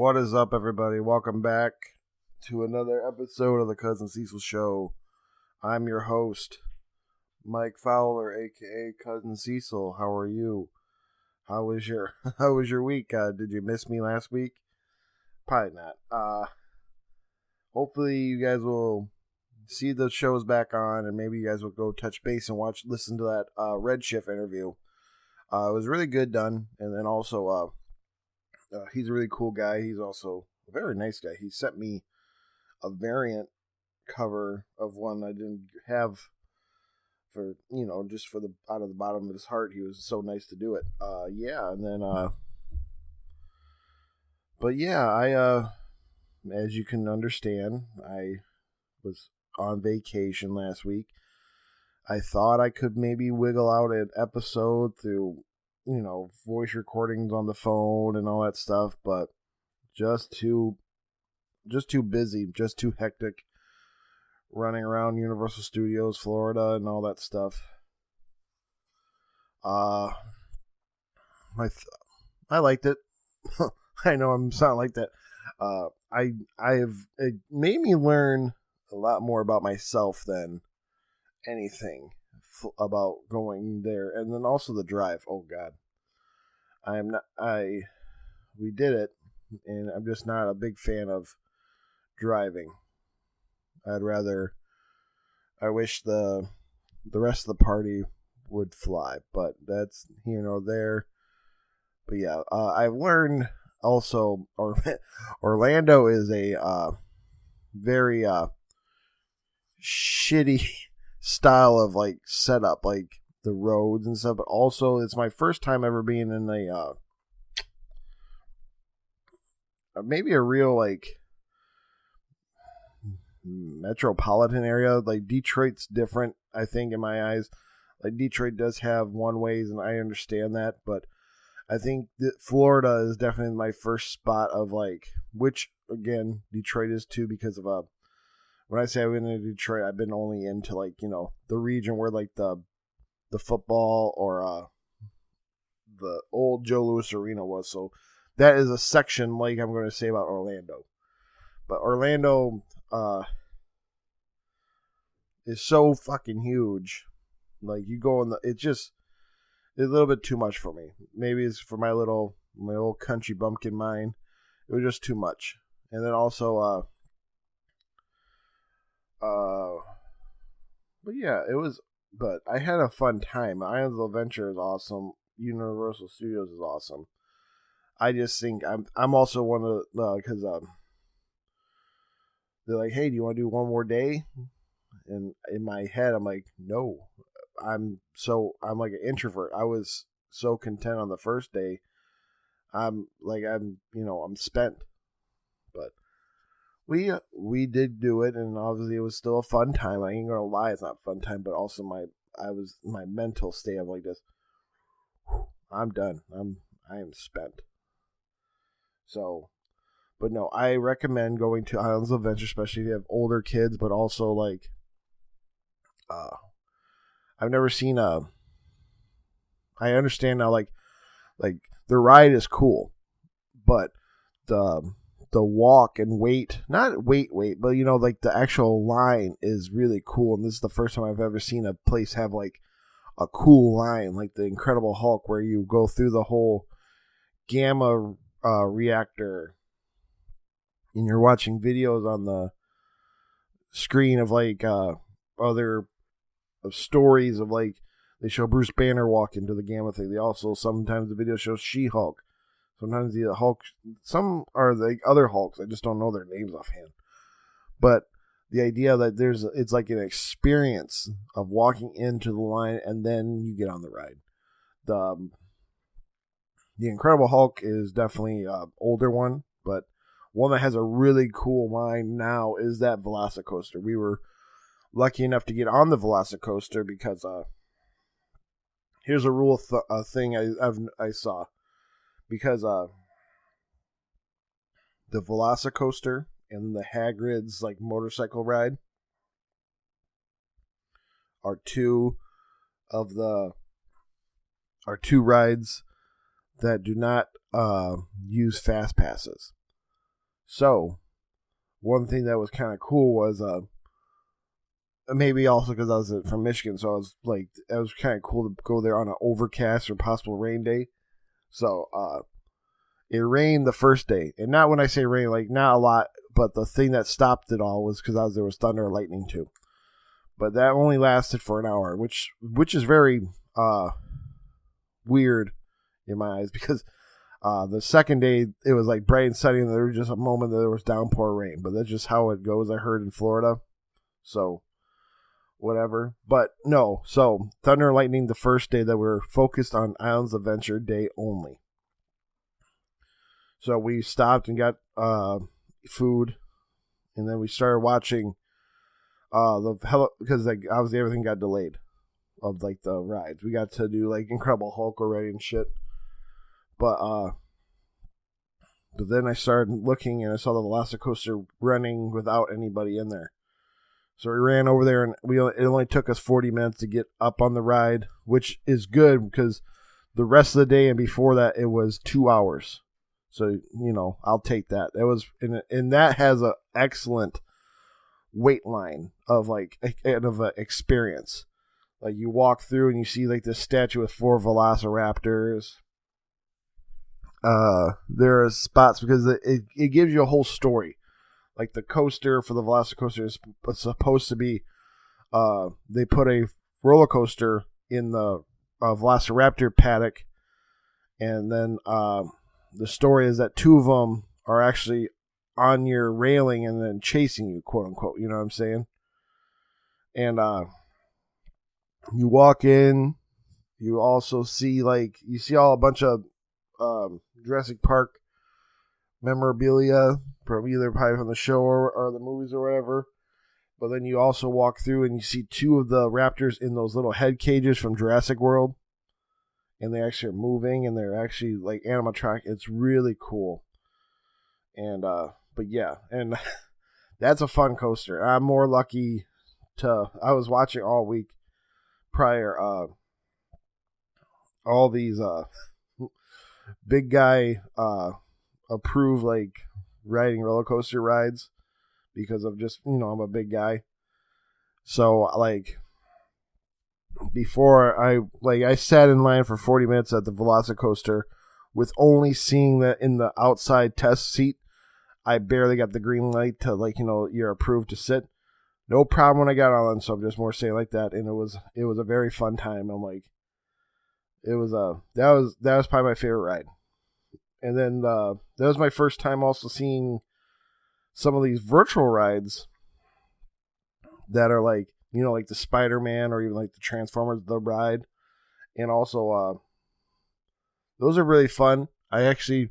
What is up, everybody? Welcome back to another episode of the Cousin Cecil Show. I'm your host, Mike Fowler, aka Cousin Cecil. How are you? How was your week? Did you miss me last week? Probably not. Hopefully you guys will see the shows back on, and maybe you guys will go touch base and listen to that Redshift interview. It was really good done, and then also he's a really cool guy. He's also a very nice guy. He sent me a variant cover of one I didn't have for, just for the out of the bottom of his heart. He was so nice to do it. As you can understand, I was on vacation last week. I thought I could maybe wiggle out an episode through, voice recordings on the phone and all that stuff, but just too busy, just too hectic running around Universal Studios, Florida, and all that stuff. I liked it. I know I'm sounding like that. It made me learn a lot more about myself than anything about going there, and then also the drive. Oh God, we did it, and I'm just not a big fan of driving. I wish the rest of the party would fly, but that's here nor there. But yeah, I've learned also, Orlando is a very shitty style of setup, like the roads and stuff, but also it's my first time ever being in a maybe a real metropolitan area. Like Detroit's different, I think, in my eyes. Like Detroit does have one ways, and I understand that, but I think that Florida is definitely my first spot of which again Detroit is too, because of when I say I've been in Detroit, I've been only into the region where the football or the old Joe Louis Arena was. So that is a section I'm going to say about Orlando. But Orlando is so fucking huge. You go in it's just a little bit too much for me. Maybe it's for my old country bumpkin mind. It was just too much. And then also but yeah, it was. But I had a fun time. Islands of Adventure is awesome. Universal Studios is awesome. I just think I'm also one of the because they're like, hey, do you want to do one more day? And in my head, I'm like, no. I'm like an introvert. I was so content on the first day. I'm spent. But we did do it, and obviously it was still a fun time. I ain't gonna lie, it's not a fun time, but also my mental state of this. I'm done. I am spent. So, but no, I recommend going to Islands of Adventure, especially if you have older kids, but also I've never seen I understand now, the ride is cool, but the walk and wait, not wait, but the actual line is really cool. And this is the first time I've ever seen a place have a cool line, like the Incredible Hulk, where you go through the whole gamma reactor, and you're watching videos on the screen of other stories of they show Bruce Banner walk into the gamma thing. They also sometimes the video shows She-Hulk. Sometimes the Hulk, some are the other Hulks. I just don't know their names offhand. But the idea that it's like an experience of walking into the line and then you get on the ride. The Incredible Hulk is definitely an older one, but one that has a really cool line now is that Velocicoaster. We were lucky enough to get on the Velocicoaster because here's a rule thing I saw. Because the Velocicoaster and the Hagrid's motorcycle ride are two rides that do not use fast passes. So, one thing that was kind of cool was maybe also because I was from Michigan, so I was like, it was kind of cool to go there on an overcast or possible rain day. So, it rained the first day, and not when I say rain, like not a lot, but the thing that stopped it all was because there was thunder and lightning too. But that only lasted for an hour, which is very weird in my eyes, because the second day it was like bright and sunny, and there was just a moment that there was downpour rain. But that's just how it goes, I heard, in Florida. So whatever. But no, so thunder and lightning the first day that we were focused on Islands Adventure day only. So we stopped and got food, and then we started watching because like obviously everything got delayed of like the rides. We got to do like Incredible Hulk already and shit, but then I started looking and I saw the Velocicoaster running without anybody in there. So we ran over there, and it only took us 40 minutes to get up on the ride, which is good because the rest of the day and before that it was 2 hours. So, I'll take that. It was, and that has an excellent wait line of like an experience. Like you walk through and you see like this statue with 4 velociraptors. There are spots because it gives you a whole story. Like the coaster for the Velocicoaster is supposed to be, they put a roller coaster in the Velociraptor paddock, and then the story is that 2 of them are actually on your railing and then chasing you, quote unquote. You know what I'm saying? And you walk in, you also see all a bunch of Jurassic Park memorabilia from probably from the show or the movies or whatever. But then you also walk through and you see 2 of the raptors in those little head cages from Jurassic World. And they actually are moving, and they're actually like animatronic. It's really cool. And but yeah, and that's a fun coaster. I'm more lucky I was watching all week prior all these big guy approved like riding roller coaster rides because of just, I'm a big guy. So like before I sat in line for 40 minutes at the Velocicoaster with only seeing that in the outside test seat. I barely got the green light to you're approved to sit. No problem when I got on, so I'm just more saying like that. And it was a very fun time. I'm like, that was probably my favorite ride. And then that was my first time also seeing some of these virtual rides that are like, like the Spider-Man or even like the Transformers, the ride. And also, those are really fun. I think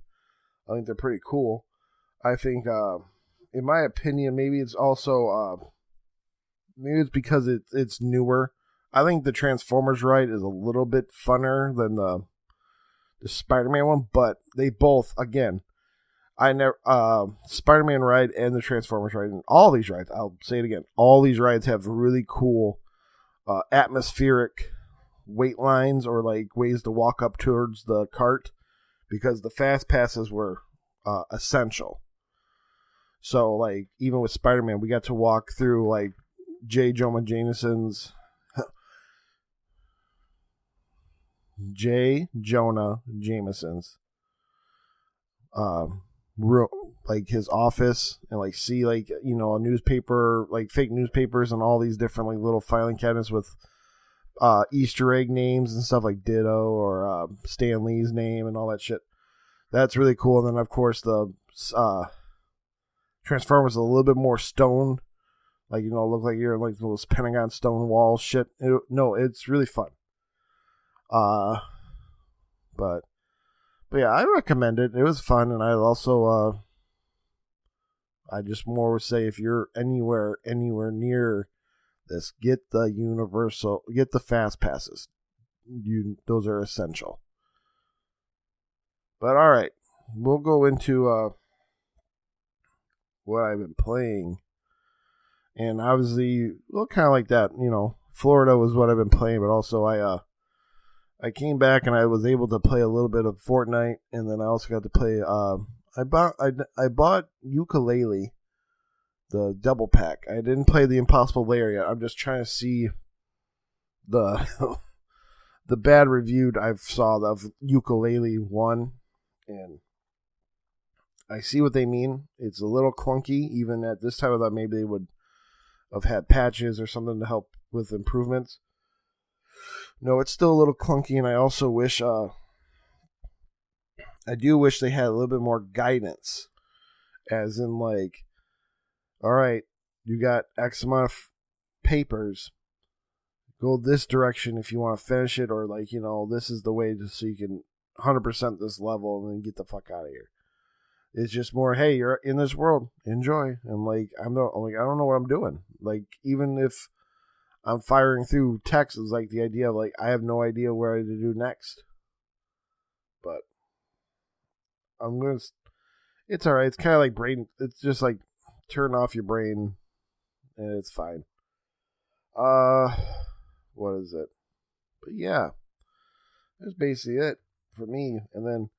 they're pretty cool. I think, in my opinion, maybe it's also, maybe it's because it's newer. I think the Transformers ride is a little bit funner than the Spider-Man one, but they both, again, Spider-Man ride and the Transformers ride, and all these rides, I'll say it again, all these rides have really cool atmospheric weight lines or like ways to walk up towards the cart, because the fast passes were essential. So like even with Spider-Man, we got to walk through like J. Jonah Jameson's like his office, and like see like a newspaper, like fake newspapers and all these different like little filing cabinets with Easter egg names and stuff like Ditto or Stan Lee's name and all that shit. That's really cool. And then of course the Transformers a little bit more stone, like look like you're in like those Pentagon stone wall shit. It's really fun. But yeah, I recommend it. It was fun, and I also I just more would say if you're anywhere near this, get the fast passes. Those are essential. But all right, we'll go into what I've been playing, and obviously, kind of like that. Florida was what I've been playing, but also I came back and I was able to play a little bit of Fortnite, and then I also got to play I bought Yooka-Laylee, the double pack. I didn't play the Impossible Lair yet. I'm just trying to see the the bad reviewed I've saw of Yooka-Laylee 1, and I see what they mean. It's a little clunky. Even at this time, I thought maybe they would have had patches or something to help with improvements. No, it's still a little clunky, and I also wish, I do wish they had a little bit more guidance, as in like, all right, you got X amount of papers, go this direction if you want to finish it, or like, this is the way so you can 100% this level and then get the fuck out of here. It's just more, hey, you're in this world, enjoy. And like, I don't know what I'm doing. Like, even if I'm firing through text, it's like the idea of like, I have no idea where to do next. But it's alright. It's kind of like brain, it's just like turn off your brain and it's fine. What is it? But yeah, that's basically it for me. And then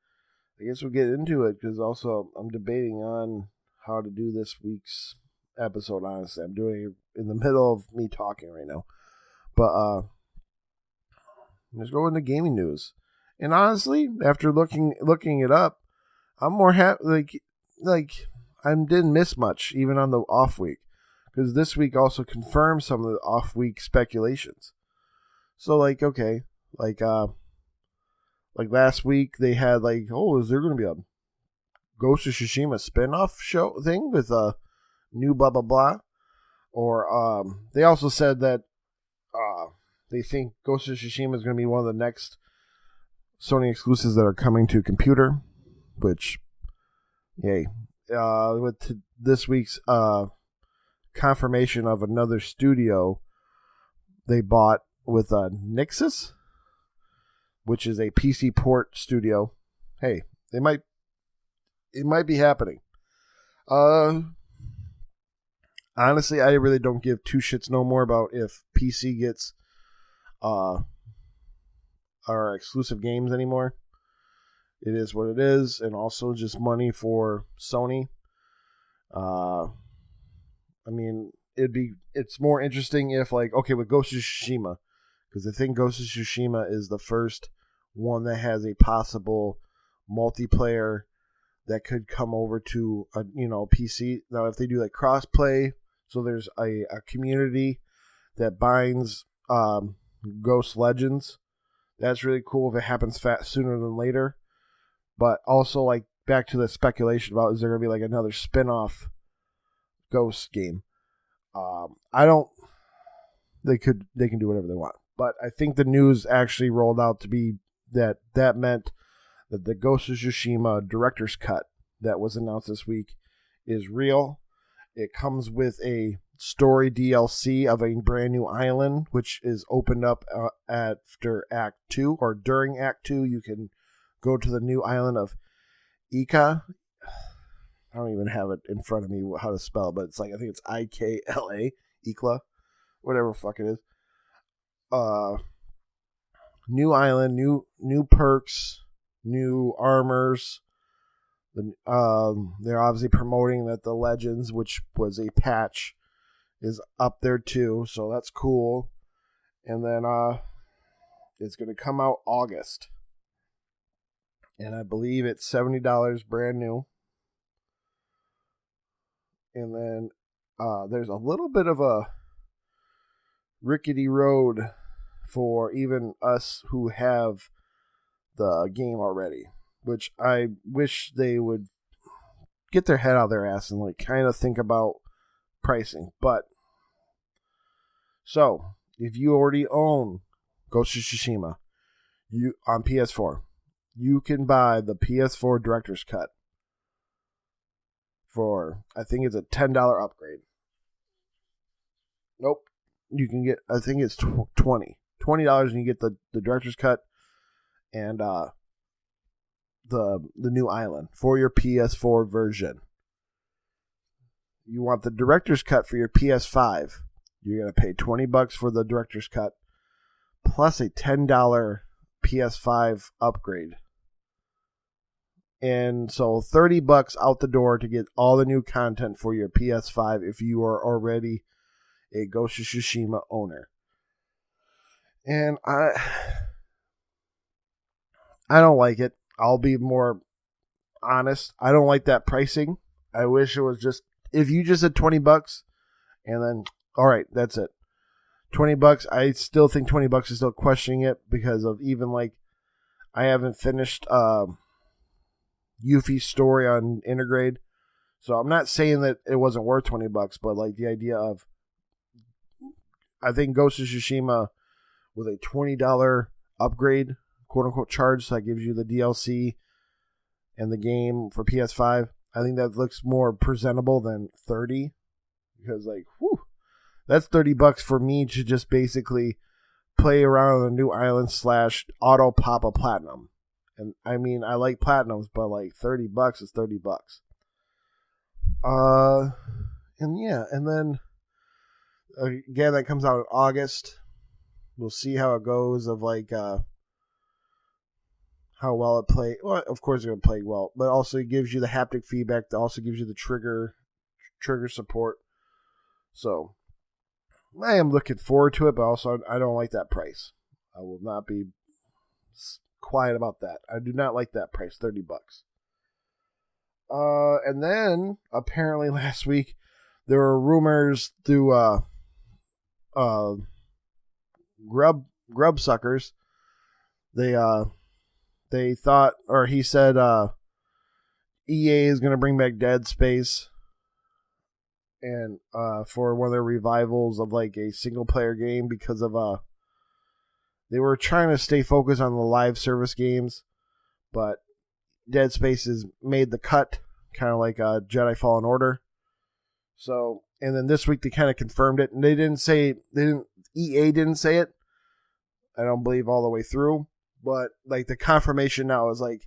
I guess we'll get into it, because also I'm debating on how to do this week's episode, honestly. I'm doing it in the middle of me talking right now. But let's go into gaming news. And honestly, after looking it up, I'm more happy. Like I didn't miss much, even on the off week, because this week also confirmed some of the off week speculations. So like, okay, like last week they had like, oh, is there going to be a Ghost of Tsushima spinoff show thing with a new blah blah blah? Or they also said that they think Ghost of Tsushima is going to be one of the next Sony exclusives that are coming to computer, which, yay. With this week's confirmation of another studio they bought with Nixxes, which is a PC port studio. Hey, it might be happening. Honestly, I really don't give two shits no more about if PC gets our exclusive games anymore. It is what it is, and also just money for Sony. I mean, it's more interesting if, like, okay, with Ghost of Tsushima, because I think Ghost of Tsushima is the first one that has a possible multiplayer that could come over to a PC. Now, if they do like crossplay, so there's a community that binds Ghost Legends, that's really cool if it happens sooner than later. But also, like, back to the speculation about, is there going to be like another spin-off Ghost game? They can do whatever they want. But I think the news actually rolled out to be that meant that the Ghost of Tsushima director's cut that was announced this week is real. It comes with a story DLC of a brand new island, which is opened up after Act 2, or during Act 2. You can go to the new island of Ika. I don't even have it in front of me how to spell, but it's like, I think it's Ikla, Ikla, whatever the fuck it is. New island, new perks, new armors. They're obviously promoting that the Legends, which was a patch, is up there too, so that's cool. And then it's going to come out August. And I believe it's $70 brand new. And then there's a little bit of a rickety road for even us who have the game already, which I wish they would get their head out of their ass and like kind of think about pricing. But so if you already own Ghost of Tsushima on PS4, you can buy the PS4 Director's Cut for, I think it's a $10 upgrade. Nope. You can get, I think it's $20 and you get the Director's Cut and the new island for your PS4 version. You want the Director's Cut for your PS5, you're going to pay $20 for the Director's Cut plus a $10 PS5 upgrade. And so $30 out the door to get all the new content for your PS5 if you are already a Ghost of Tsushima owner. And I don't like it. I'll be more honest. I don't like that pricing. I wish it was just, if you just said $20 and then, all right, that's it. $20. I still think $20 is still questioning it because of even like, I haven't finished Yuffie's story on Intergrade. So I'm not saying that it wasn't worth $20, but like the idea of, I think Ghost of Tsushima with a $20 upgrade, quote unquote, charge, so that gives you the DLC and the game for PS5. I think that looks more presentable than $30, because like, whew, that's $30 for me to just basically play around on a new island / auto pop a platinum. And I mean, I like platinums, but like $30 is $30. And yeah, and then again, that comes out in August. We'll see how it goes of like how well it plays. Well, of course it's going to play well, but also it gives you the haptic feedback. That also gives you the trigger support. So I am looking forward to it, but also I don't like that price. I will not be quiet about that. I do not like that price, $30. And then apparently last week there were rumors through grub suckers. They thought, or he said, EA is going to bring back Dead Space, and for one of their revivals of like a single player game, because of they were trying to stay focused on the live service games, but Dead Space has made the cut, kind of like Jedi Fallen Order. So, and then this week they kind of confirmed it, and EA didn't say it, I don't believe, all the way through, but like the confirmation now is like,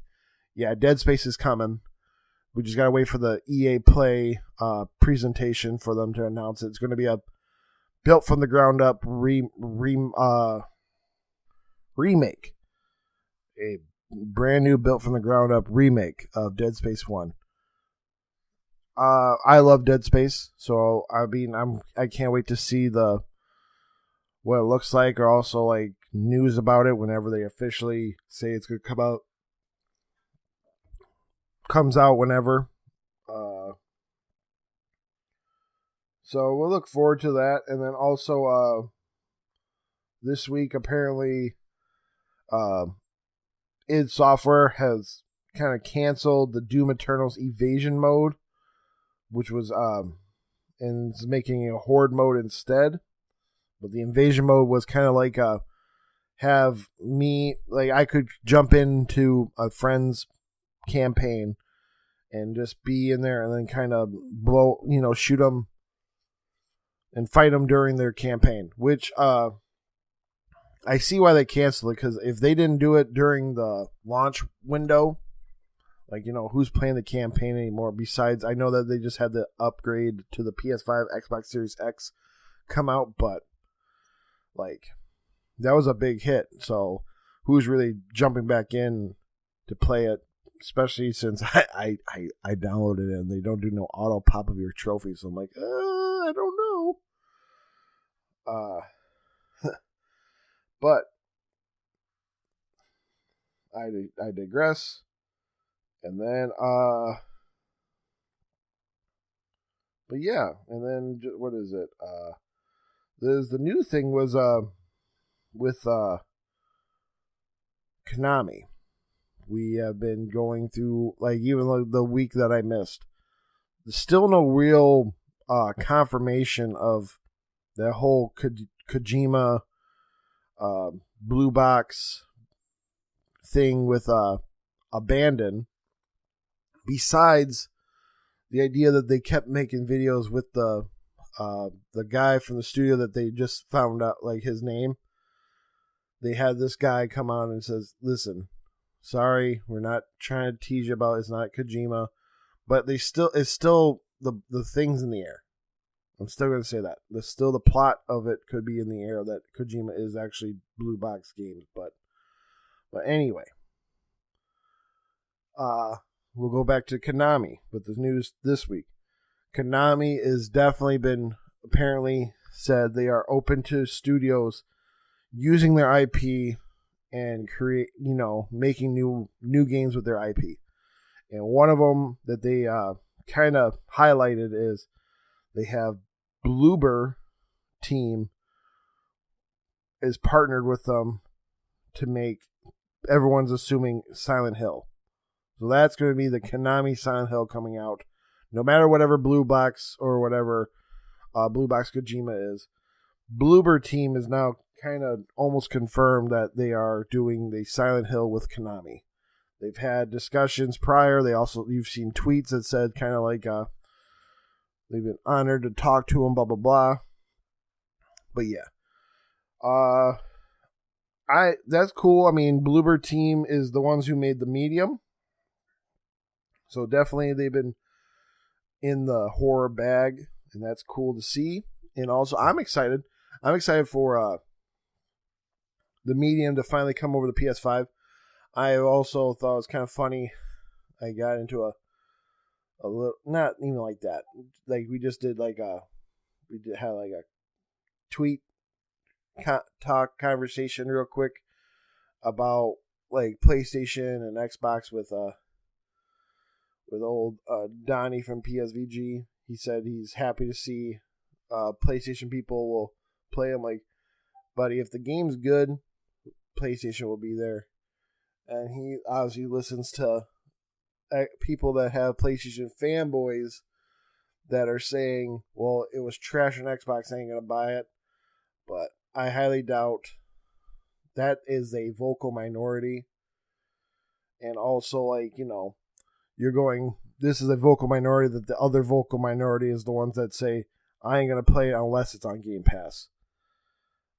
yeah, Dead Space is coming. We just gotta wait for the EA Play presentation for them to announce it. It's going to be a built from the ground up remake, a brand new built from the ground up remake of Dead Space 1. I love Dead Space, so I mean, I can't wait to see what it looks like, or also like news about it whenever they officially say it's going to come out. Comes out whenever. So we'll look forward to that. And then also this week apparently id Software has kind of canceled the Doom Eternal's evasion mode, which was and is making a horde mode instead. But the invasion mode was kind of like have me, like I could jump into a friend's campaign and just be in there and then kind of shoot them and fight them during their campaign, which I see why they canceled it, because if they didn't do it during the launch window, like, who's playing the campaign anymore? Besides, I know that they just had the upgrade to the PS5, Xbox Series X come out, but like that was a big hit. So who's really jumping back in to play it? Especially since I downloaded it and they don't do no auto pop of your trophies. So I'm like, I don't know. But I digress. And then, but yeah, and then what is it? There's the new thing was with Konami. We have been going through, like, even the week that I missed, there's still no real confirmation of that whole Kojima blue box thing with Abandon. Besides the idea that they kept making videos with the guy from the studio that they just found out, like, his name. They had this guy come on and says, listen, sorry, we're not trying to tease you about it's not Kojima, but it's still the things in the air. I'm still going to say that. The plot of it could be in the air that Kojima is actually blue box games, but anyway. we'll go back to Konami with the news this week. Konami is definitely been apparently said they are open to studios using their IP and making new games with their IP. And one of them that they kind of highlighted is they have Bloober Team is partnered with them to make, everyone's assuming, Silent Hill. So that's going to be the Konami Silent Hill coming out. No matter whatever Blue Box or whatever Blue Box Kojima is, Bloober Team is now kind of almost confirmed that they are doing the Silent Hill with Konami. They've had discussions prior. You've seen tweets that said kind of like they've been honored to talk to them, blah blah blah. But yeah, that's cool. I mean, Bloober Team is the ones who made the Medium, so definitely they've been in the horror bag, and that's cool to see. And also, I'm excited. I'm excited for the Medium to finally come over to PS5. I also thought it was kind of funny. I got into a little, not even like that. Like we just did had like a tweet talk conversation real quick about like PlayStation and Xbox with old Donnie from PSVG. He said he's happy to see PlayStation people will play him. Like, buddy, if the game's good, PlayStation will be there. And he obviously listens to people that have PlayStation fanboys that are saying, well, it was trash on Xbox, I ain't going to buy it. But I highly doubt that is a vocal minority. And also, this is a vocal minority that the other vocal minority is the ones that say, I ain't going to play it unless it's on Game Pass.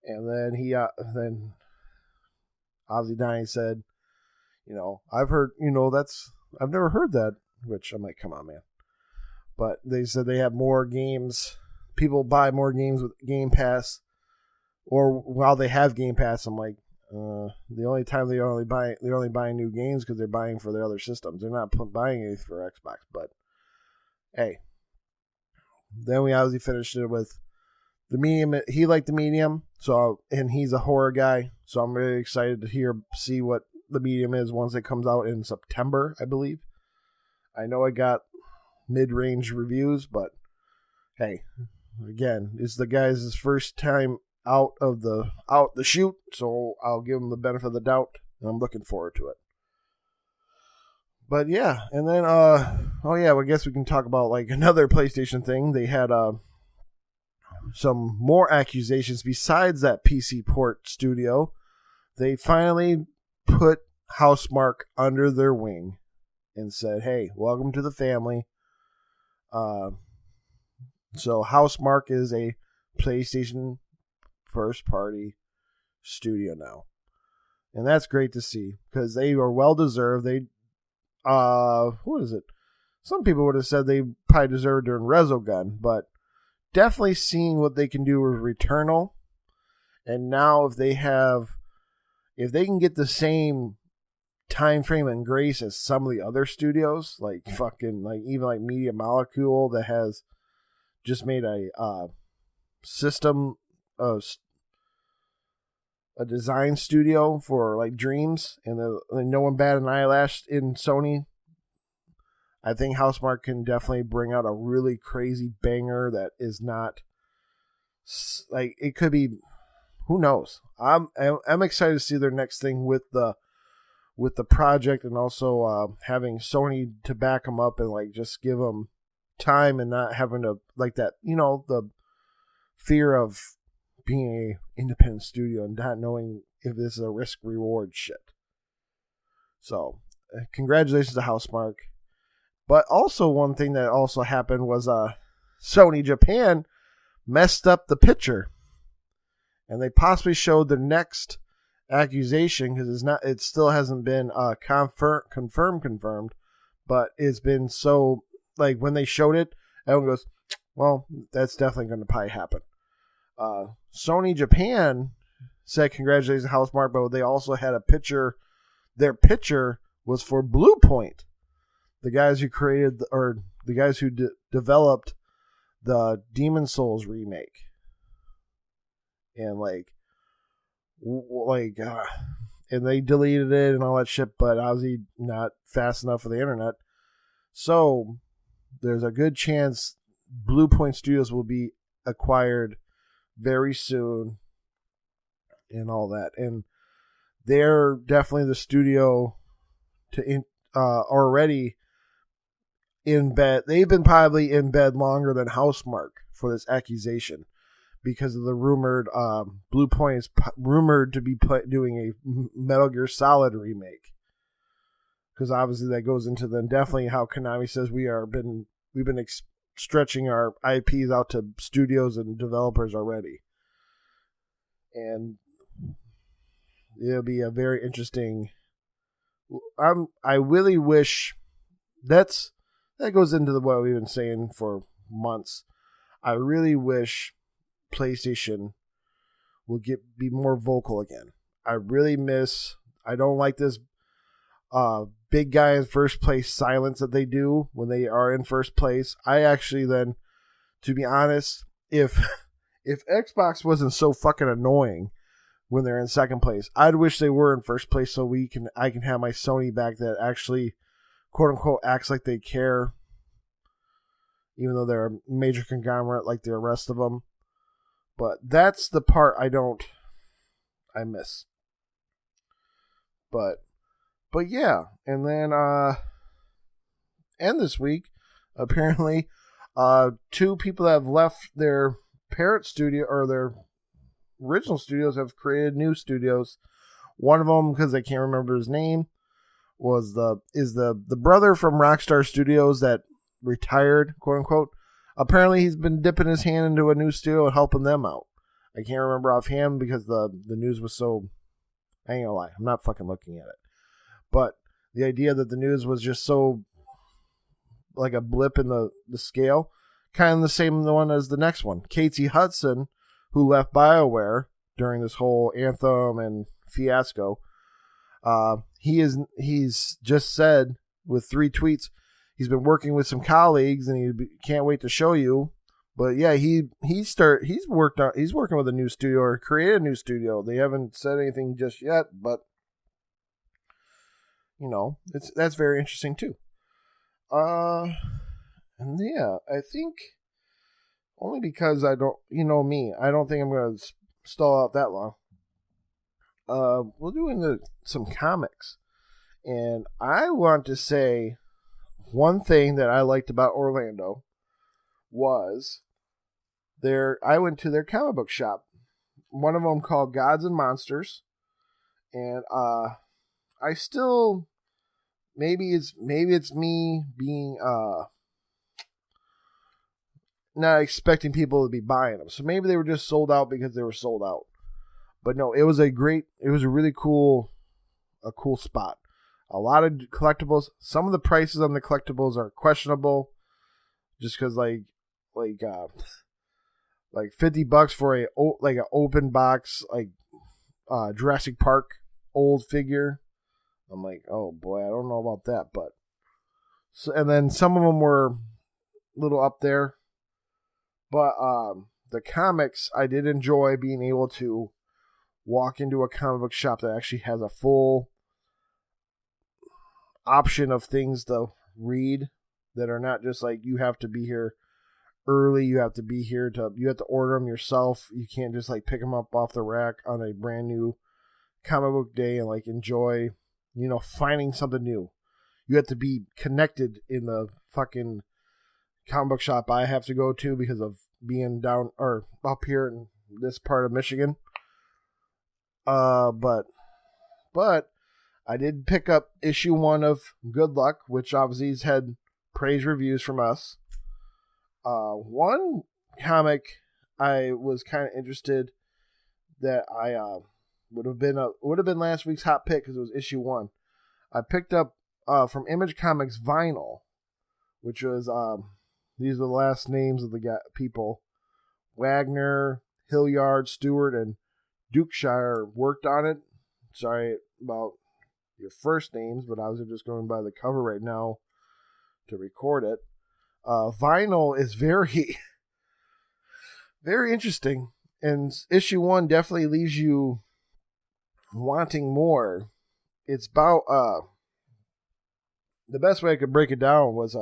And then then obviously Donnie said, I've heard, I've never heard that, which I'm like, come on, man. But they said they have more games. People buy more games with Game Pass, or while they have Game Pass, I'm like, the only time they're only buying new games because they're buying for their other systems. They're not buying anything for Xbox. But hey, then we obviously finished it with the Medium. He liked the Medium, and he's a horror guy, so I'm really excited to see what the Medium is once it comes out in September, I believe. I know I got mid-range reviews, but hey, again, it's the guy's first time out the chute, so I'll give him the benefit of the doubt, and I'm looking forward to it. But yeah, and then I guess we can talk about like another PlayStation thing. They had some more accusations besides that PC port studio. They finally put Housemarque under their wing and said, hey, welcome to the family. So Housemarque is a PlayStation first party studio now. And that's great to see because they are well deserved. They what is it? Some people would have said they probably deserved during Resogun, but definitely seeing what they can do with Returnal. And now if they can get the same time frame and grace as some of the other studios, like even like Media Molecule that has just made a system, a design studio for like Dreams, and No One Bat an Eyelash in Sony. I think Housemarque can definitely bring out a really crazy banger that is not like it could be. Who knows? I'm excited to see their next thing with the project, and also having Sony to back them up and like just give them time and not having to like that. The fear of being a independent studio and not knowing if this is a risk reward shit. So, congratulations to Housemarque. But also one thing that also happened was Sony Japan messed up the picture. And they possibly showed the next accusation because it still hasn't been confirmed, but it's been so like when they showed it, everyone goes, well, that's definitely going to probably happen. Sony Japan said congratulations to Housemarque, but they also had a picture. Their picture was for Blue Point. the guys who created or the guys who developed the Demon Souls remake, and and they deleted it and all that shit, but obviously not fast enough for the internet. So there's a good chance Blue Point Studios will be acquired very soon and all that. And they're definitely the studio already in bed. They've been probably in bed longer than Housemarque for this accusation because of the rumored Blue Point is rumored to be doing a Metal Gear Solid remake. Because obviously that goes into then definitely how Konami says we've been stretching our IPs out to studios and developers already, and it'll be a very interesting. I really wish that goes into what we've been saying for months. I really wish PlayStation will be more vocal again. I don't like this big guy in first place silence that they do when they are in first place. I actually then, to be honest, if Xbox wasn't so fucking annoying when they're in second place, I'd wish they were in first place so I can have my Sony back that actually quote unquote acts like they care, even though they're a major conglomerate like the rest of them. But that's the part I miss. But yeah, and then and this week, apparently, 2 people that have left their parent studio or their original studios have created new studios. One of them, because I can't remember his name, is the brother from Rockstar Studios that retired, quote unquote. Apparently, he's been dipping his hand into a new studio and helping them out. I can't remember offhand because the news was so. I ain't gonna lie, I'm not fucking looking at it. But the idea that the news was just so like a blip in the scale, kind of the same one as the next one. Casey Hudson, who left BioWare during this whole Anthem and fiasco, he's just said with 3 tweets he's been working with some colleagues and he can't wait to show you. But yeah, he's working with a new studio or created a new studio. They haven't said anything just yet, but you know, that's very interesting too. And yeah, I think only because I don't think I'm going to stall out that long. We'll do into some comics. And I want to say one thing that I liked about Orlando was I went to their comic book shop. One of them called Gods and Monsters. And I still maybe it's me being not expecting people to be buying them. So maybe they were just sold out because they were sold out. But no, it was a really cool spot. A lot of collectibles. Some of the prices on the collectibles are questionable, just because like $50 for an open box Jurassic Park old figure. I'm like, oh boy, I don't know about that, but and then some of them were a little up there, but the comics I did enjoy being able to walk into a comic book shop that actually has a full option of things to read that are not just like you have to be here early, you have to order them yourself. You can't just like pick them up off the rack on a brand new comic book day and like enjoy, finding something new. You have to be connected in the fucking comic book shop I have to go to because of being down or up here in this part of Michigan. But I did pick up issue 1 of Good Luck, which obviously has had praise reviews from us. One comic I was kind of interested that I would have been last week's hot pick because it was issue 1. I picked up from Image Comics Vinyl, which was these are the last names of the people: Wagner, Hilliard, Stewart, and Dukeshire worked on it. Sorry about your first names, but I was just going by the cover right now. to record it. Vinyl is very, very interesting, and issue 1 definitely leaves you wanting more. It's about the best way I could break it down was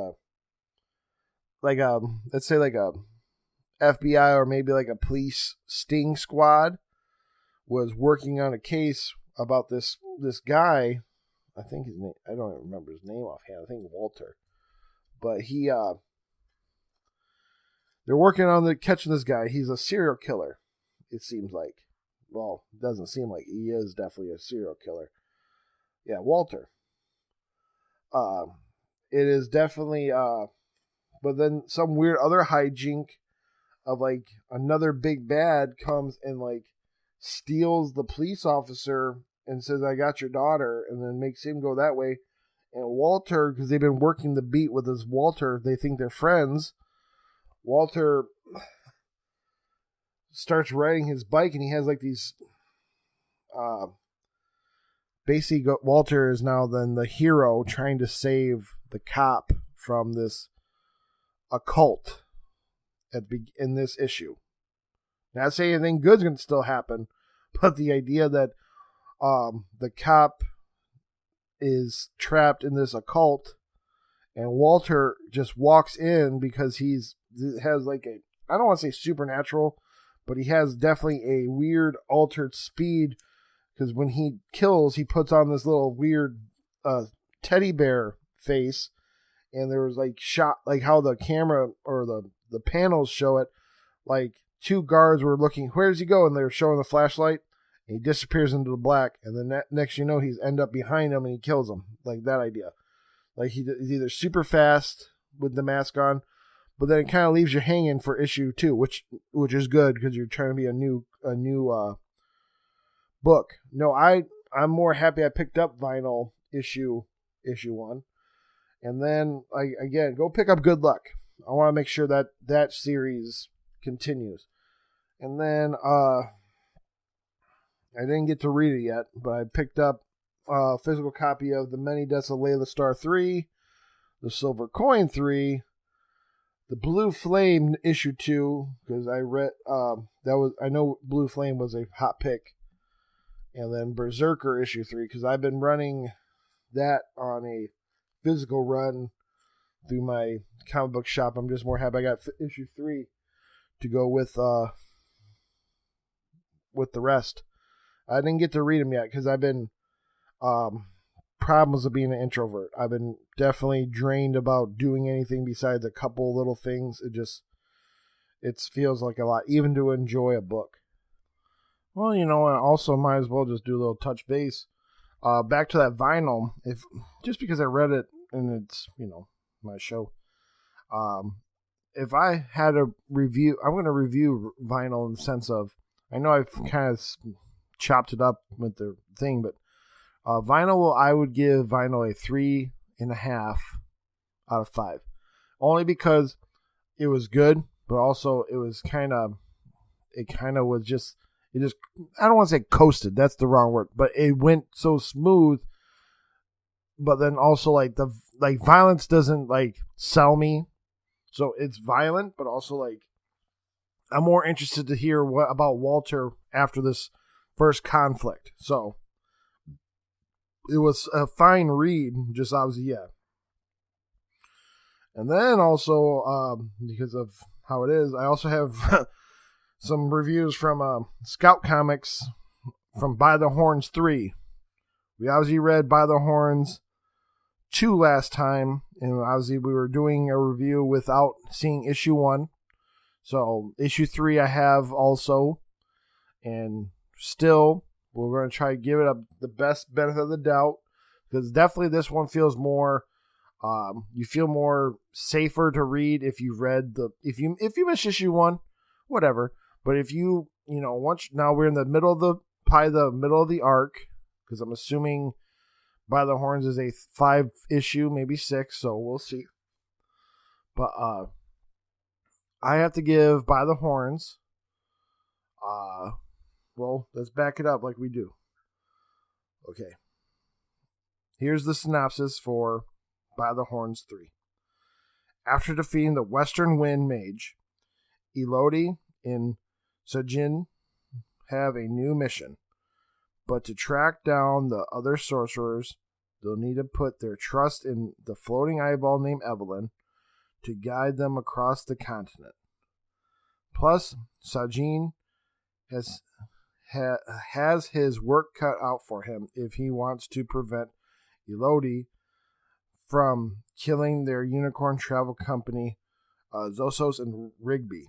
let's say like a FBI or maybe like a police sting squad was working on a case about this guy. I think his name, I don't remember his name offhand. I think Walter. But they're working on catching this guy. He's a serial killer, it seems like. Well, it doesn't seem like he is definitely a serial killer. Yeah, Walter. It is definitely but then some weird other hijink of like another big bad comes and like steals the police officer and says, "I got your daughter," and then makes him go that way. And Walter, because they've been working the beat with this Walter, they think they're friends. Walter starts riding his bike, and he has like these. Basically, Walter is now then the hero trying to save the cop from this occult in this issue. Not saying anything good's going to still happen, but the idea that the cop is trapped in this occult, and Walter just walks in because has like a, I don't want to say supernatural, but he has definitely a weird altered speed, because when he kills, he puts on this little weird teddy bear face, and there was like shot, like how the camera or the panels show it, like 2 guards were looking, where does he go? And they're showing the flashlight, and he disappears into the black, and then next you know, he's end up behind him and he kills him. Like that idea. Like he's either super fast with the mask on, but then it kind of leaves you hanging for issue 2, which is good because you're trying to be a new book. No, I'm more happy I picked up Vinyl issue 1, and then again go pick up Good Luck. I want to make sure that series continues. And then I didn't get to read it yet, but I picked up a physical copy of The Many Deaths of Layla Starr 3, The Silver Coin 3, The Blue Flame issue 2, because I read I know Blue Flame was a hot pick, and then Berserker issue 3, because I've been running that on a physical run through my comic book shop. I'm just more happy I got issue 3 to go with the rest. I didn't get to read them yet because I've been problems of being an introvert. I've been definitely drained about doing anything besides a couple little things. It feels like a lot, even to enjoy a book. Well, you know, and also might as well just do a little touch base. Back to that Vinyl, just because I read it and it's, you know, my show. If I had a review, I'm going to review Vinyl in the sense of, I know I've kind of chopped it up with the thing, but Vinyl, I would give Vinyl a 3.5 out of 5. Only because it was good, but also it just, I don't want to say coasted, that's the wrong word, but it went so smooth. But then also like violence doesn't like sell me. So it's violent, but also like I'm more interested to hear what about Walter after this first conflict. So it was a fine read, just obviously, yeah. And then also, because of how it is, I also have some reviews from Scout Comics from By the Horns 3. We obviously read By the Horns 2 last time, and obviously we were doing a review without seeing issue 1. So issue 3 I have also, and still we're going to try to give it the best benefit of the doubt, because definitely this one feels more, you feel more safer to read if you've read if you missed issue 1, whatever. But if you know, once now we're in the middle of the arc, because I'm assuming By the Horns is a 5 issue, maybe 6, so we'll see. But I have to give By the Horns. Well, let's back it up like we do. Okay. Here's the synopsis for By the Horns 3. After defeating the Western Wind Mage, Elodie and Sajin have a new mission. But to track down the other sorcerers, they'll need to put their trust in the floating eyeball named Evelyn to guide them across the continent. Plus, Sajin has his work cut out for him if he wants to prevent Elodie from killing their unicorn travel company, Zosos and Rigby.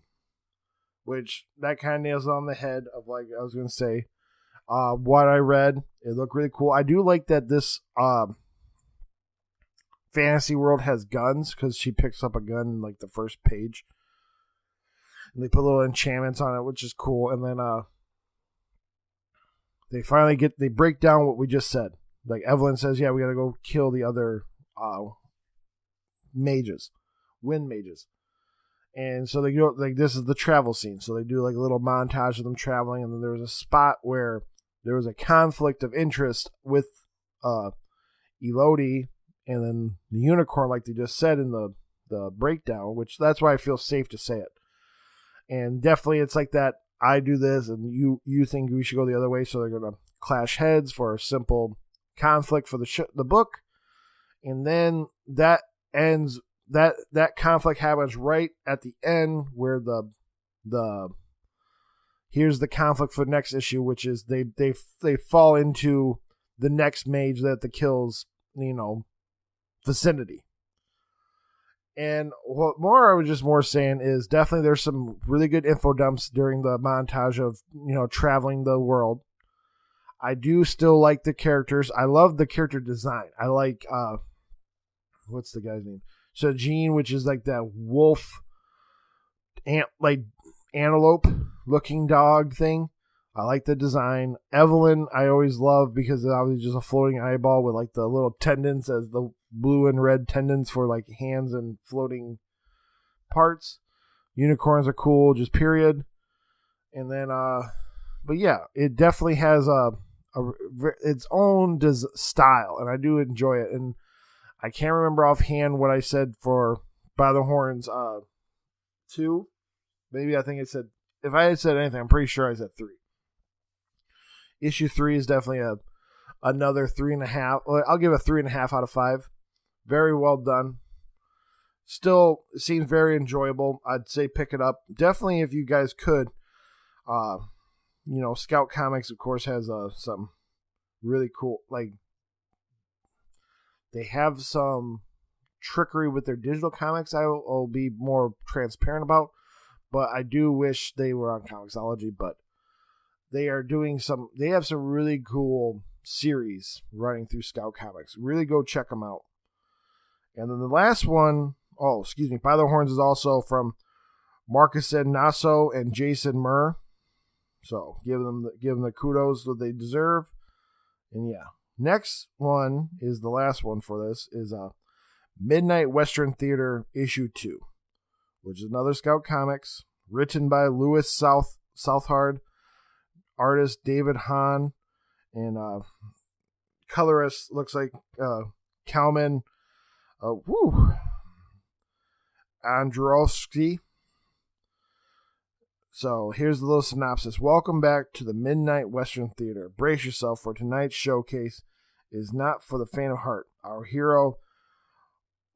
Which, that kind of nails it on the head of, like I was going to say, what I read. It looked really cool. I do like that this fantasy world has guns, because she picks up a gun in, like, the first page. And they put little enchantments on it, which is cool. And then they break down what we just said. Like, Evelyn says, yeah, we got to go kill the other mages, wind mages. And so they go, like, this is the travel scene. So they do, like, a little montage of them traveling. And then there was a spot where there was a conflict of interest with Elodie and then the unicorn, like they just said in the breakdown, which that's why I feel safe to say it. And definitely it's like that, I do this and you think we should go the other way. So they're going to clash heads for a simple conflict for the book. And then that ends, that conflict happens right at the end, where the here's the conflict for the next issue, which is they fall into the next mage that the kills, vicinity. And what more I was just more saying is definitely there's some really good info dumps during the montage of, traveling the world. I do still like the characters. I love the character design. I like, what's the guy's name? Sajin, which is like that wolf, antelope looking dog thing. I like the design. Evelyn, I always love, because it's obviously just a floating eyeball with like the little tendons as the blue and red tendons for like hands and floating parts. Unicorns are cool, just period. And then, but yeah, it definitely has its own style, and I do enjoy it. And I can't remember offhand what I said for By the Horns 2. Maybe I think I said, if I had said anything, I'm pretty sure I said 3. Issue 3 is definitely another 3.5. I'll give a 3.5 out of 5. Very well done. Still seems very enjoyable. I'd say pick it up. Definitely, if you guys could. Scout Comics, of course, has some really cool, like, they have some trickery with their digital comics I'll be more transparent about, but I do wish they were on Comixology. But they have some really cool series running through Scout Comics. Really go check them out. And then the last one, By the Horns, is also from Marcus Ed Nasso and Jason Murr. So give them the kudos that they deserve. And yeah, next one is the last one for this, is Midnight Western Theater issue 2, which is another Scout Comics, written by Louis Southard, artist David Hahn, and colorist looks like Kalman Androwski. So here's the little synopsis. Welcome back to the Midnight Western Theater. Brace yourself, for tonight's showcase is not for the faint of heart. Our hero,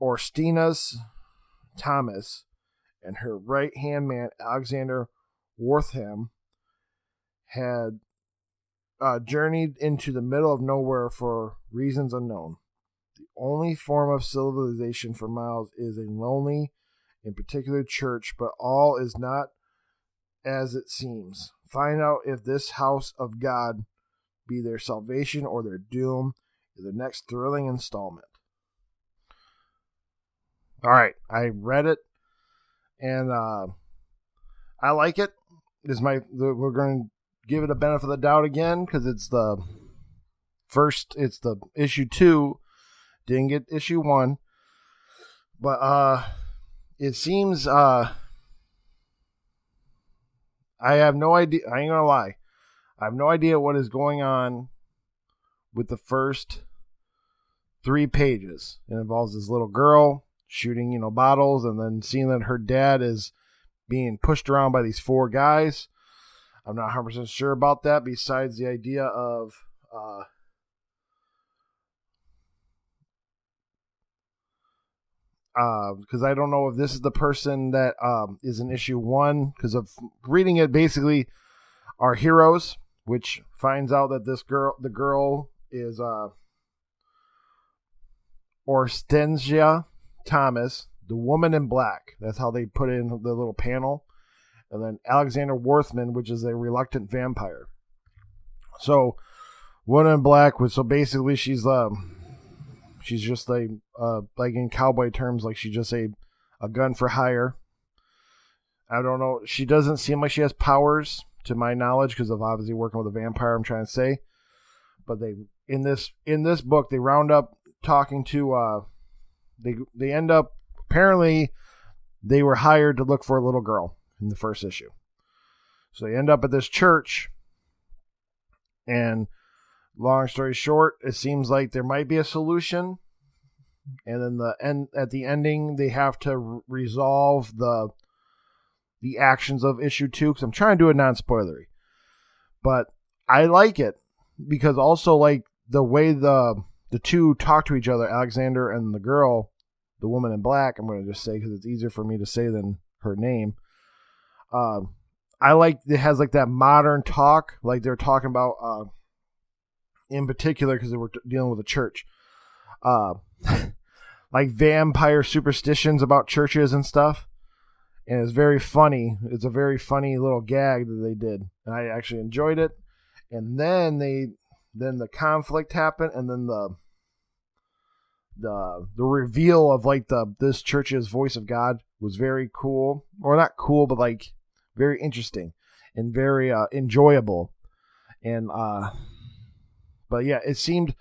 Orstinas Thomas, and her right-hand man, Alexander Wortham, had journeyed into the middle of nowhere for reasons unknown. The only form of civilization for miles is a lonely, in particular, church, but all is not as it seems. Find out if this house of God be their salvation or their doom in the next thrilling installment. All right, I read it, and I like it. We're going to give it a benefit of the doubt again, because it's the issue 2. Didn't get issue 1. But it seems I have no idea. I ain't gonna lie. I have no idea what is going on with the first 3 pages. It involves this little girl. shooting, bottles, and then seeing that her dad is being pushed around by these 4 guys. I'm not 100% sure about that, besides the idea of because I don't know if this is the person that is in issue 1, because of reading it, basically our heroes, which finds out that the girl is Horstensia Thomas, the woman in black. That's how they put it in the little panel. And then Alexander Worthman, which is a reluctant vampire. So, woman in black, so basically she's just like in cowboy terms, like she's just a gun for hire. I don't know. She doesn't seem like she has powers, to my knowledge, because of obviously working with a vampire, I'm trying to say. But they in this book, they round up talking to they end up, apparently they were hired to look for a little girl in the first issue. So they end up at this church, and long story short, it seems like there might be a solution, and then at the ending they have to resolve the actions of issue 2, because I'm trying to do it non-spoilery. But I like it because also, like, the way the 2 talk to each other, Alexander and the girl, the woman in black, I'm going to just say because it's easier for me to say than her name. I like it has like that modern talk, like they're talking about in particular, because they were dealing with a church, like vampire superstitions about churches and stuff. And it's very funny. It's a very funny little gag that they did, and I actually enjoyed it. And then the conflict happened, and then the reveal of like this church's voice of God was very cool, or not cool, but like very interesting and very enjoyable. And but yeah, it seemed,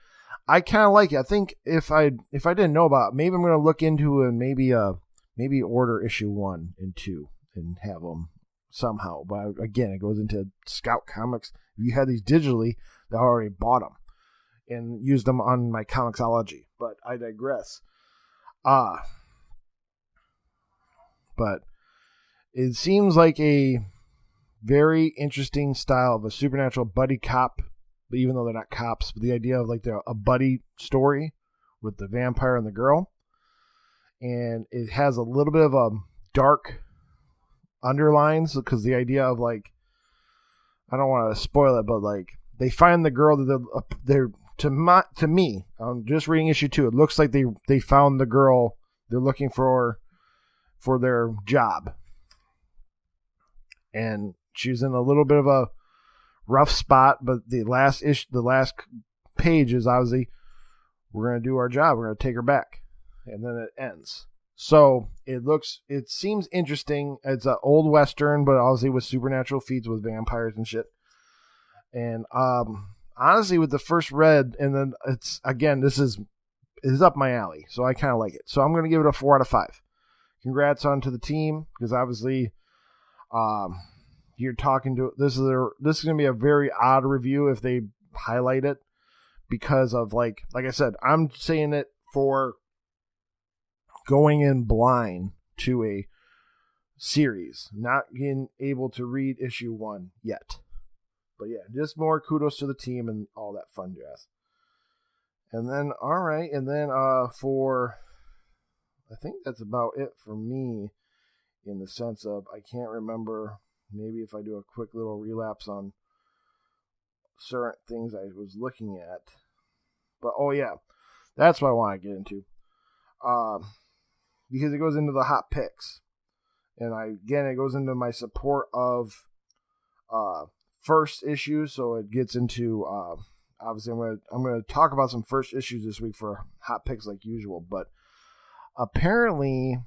I kind of like it. I think if I didn't know about it, maybe I'm going to look into it and maybe order issue 1 and 2 and have them somehow. But again, it goes into Scout Comics. If you had these digitally, I already bought them and used them on my Comixology. But I digress. But it seems like a very interesting style of a supernatural buddy cop, but even though they're not cops, but the idea of like a buddy story with the vampire and the girl. And it has a little bit of a dark underlines, because the idea of like, I don't want to spoil it, but like they find the girl that they're to me, I'm just reading issue 2. It looks like they found the girl they're looking for their job, and she's in a little bit of a rough spot. But the last page is obviously, we're gonna do our job. We're gonna take her back. And then it ends. So it seems interesting. It's an old Western, but obviously with supernatural feats with vampires and shit. And honestly, with the first read, and then it's, again, this is up my alley. So I kind of like it. So I'm going to give it a 4 out of 5. Congrats on to the team, because obviously you're talking to, this is going to be a very odd review if they highlight it, because of like I said, I'm saying it for going in blind to a series, not being able to read issue 1 yet. But yeah, just more kudos to the team and all that fun jazz. And then, all right, and then I think that's about it for me, in the sense of, I can't remember, maybe if I do a quick little relapse on certain things I was looking at. But, oh yeah, that's what I want to get into. Because it goes into the hot picks. And it goes into my support of first issues, so it gets into obviously I'm going to talk about some first issues this week for hot picks like usual. But apparently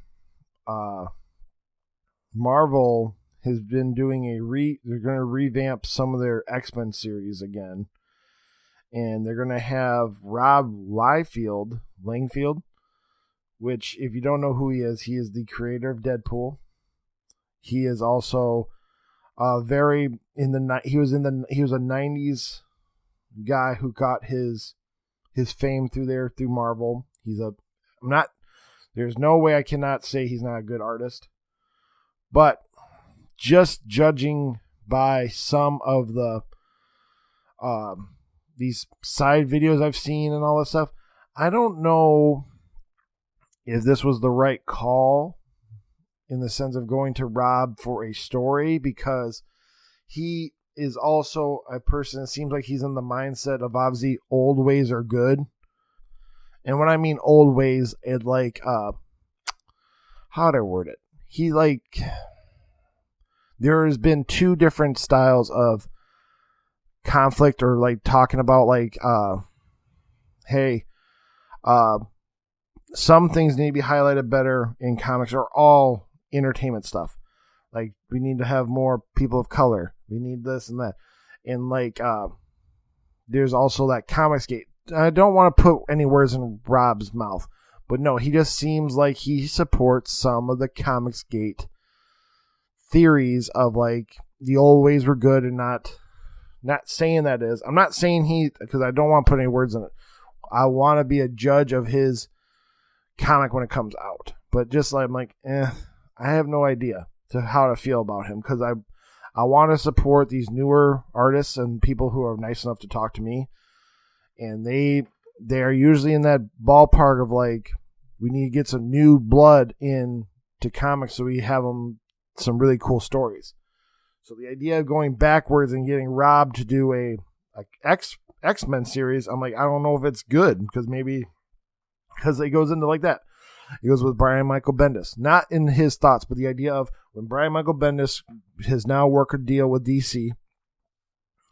Marvel has been doing they're going to revamp some of their X-Men series again, and they're going to have Rob Liefeld, which, if you don't know who he is the creator of Deadpool. He is also he was a 90s guy who got his fame through Marvel. There's no way I cannot say he's not a good artist. But just judging by some of the these side videos I've seen and all this stuff, I don't know if this was the right call in the sense of going to Rob for a story, because he is also a person, it seems like he's in the mindset of obviously old ways are good. And when I mean old ways, it like, how do I word it? He like, there has been two different styles of conflict, or like talking about like, hey, some things need to be highlighted better in comics, or all entertainment stuff. Like, we need to have more people of color. We need this and that. And like, there's also that Comicsgate. I don't want to put any words in Rob's mouth, but no, he just seems like he supports some of the Comicsgate theories of like the old ways were good, and not saying that is. I'm not saying because I don't want to put any words in it. I want to be a judge of his comic when it comes out, but just like I'm like, I have no idea to how to feel about him, because I want to support these newer artists and people who are nice enough to talk to me, and they are usually in that ballpark of like, we need to get some new blood into comics so we have some really cool stories. So the idea of going backwards and getting Rob to do a X-Men series, I'm like, I don't know if it's good, because it goes into like that. It goes with Brian Michael Bendis. Not in his thoughts, but the idea of when Brian Michael Bendis has now worked a deal with DC,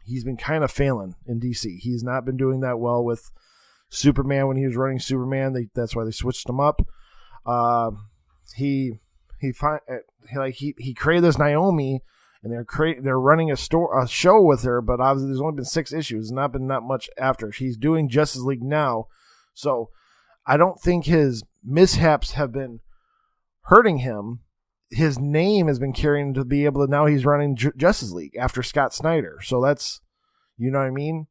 he's been kind of failing in DC. He's not been doing that well with Superman when he was running Superman. That's why they switched him up. He created this Naomi, and they're running a show with her, but obviously there's only been 6 issues, not been that much after. She's doing Justice League now, so I don't think his mishaps have been hurting him. His name has been carrying to be able to, now he's running Justice League after Scott Snyder. So that's, you know what I mean?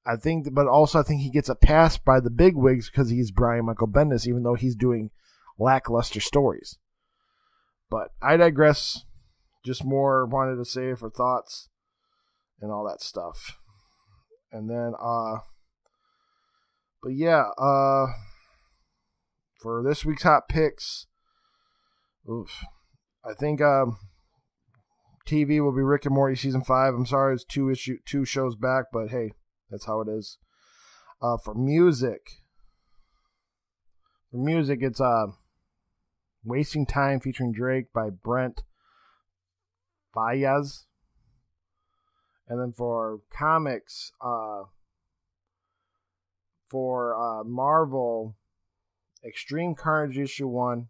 I think, but also I think he gets a pass by the big wigs because he's Brian Michael Bendis, even though he's doing lackluster stories. But I digress. Just more wanted to say for thoughts and all that stuff. And then, but yeah, for this week's hot picks, I think TV will be Rick and Morty season 5. I'm sorry, it's 2 shows back, but hey, that's how it is. For music, it's Wasting Time featuring Drake by Brent Faiyaz. And then for comics, for Marvel, Extreme Carnage issue 1,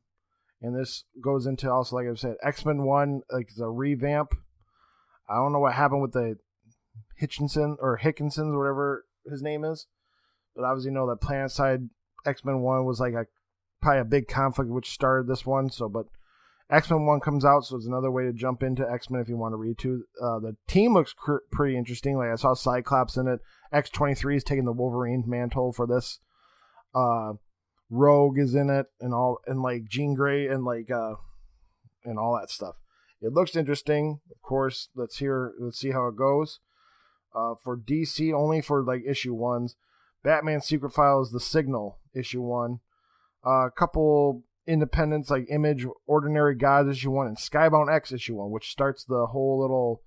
and this goes into also, like I said, X-Men 1, like the revamp. I don't know what happened with the Hickinsons, whatever his name is, but obviously know that PlanetSide X-Men 1 was like probably a big conflict which started this one. So, but X-Men 1 comes out, so it's another way to jump into X-Men if you want to read too. The team looks pretty interesting. Like, I saw Cyclops in it. X-23 is taking the Wolverine mantle for this. Rogue is in it, and like Jean Grey, and like and all that stuff. It looks interesting. Of course, let's see how it goes. For DC, only for like issue 1s, Batman Secret Files, The Signal issue 1. A couple independents like Image, Ordinary Gods issue 1, and Skybound X issue 1, which starts the whole little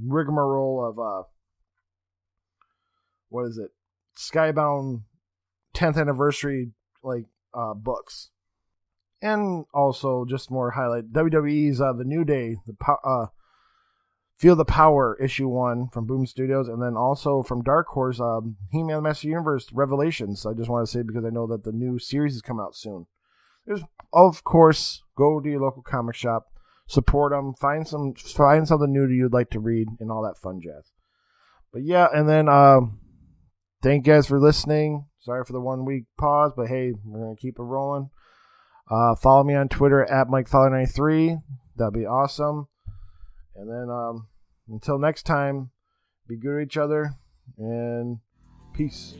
rigmarole of what is it? Skybound 10th anniversary books. And also just more highlight WWE's The New Day, Feel the Power issue 1 from Boom Studios, and then also from Dark Horse, He-Man Master Universe Revelations. I just want to say, because I know that the new series is coming out soon. There's, of course, go to your local comic shop, support them, find something new that you'd like to read, and all that fun jazz. But yeah, and then thank you guys for listening. Sorry for the 1 week pause, but hey, we're gonna keep it rolling. Follow me on Twitter at MikeFowler93. That'd be awesome. And then until next time, be good to each other, and peace.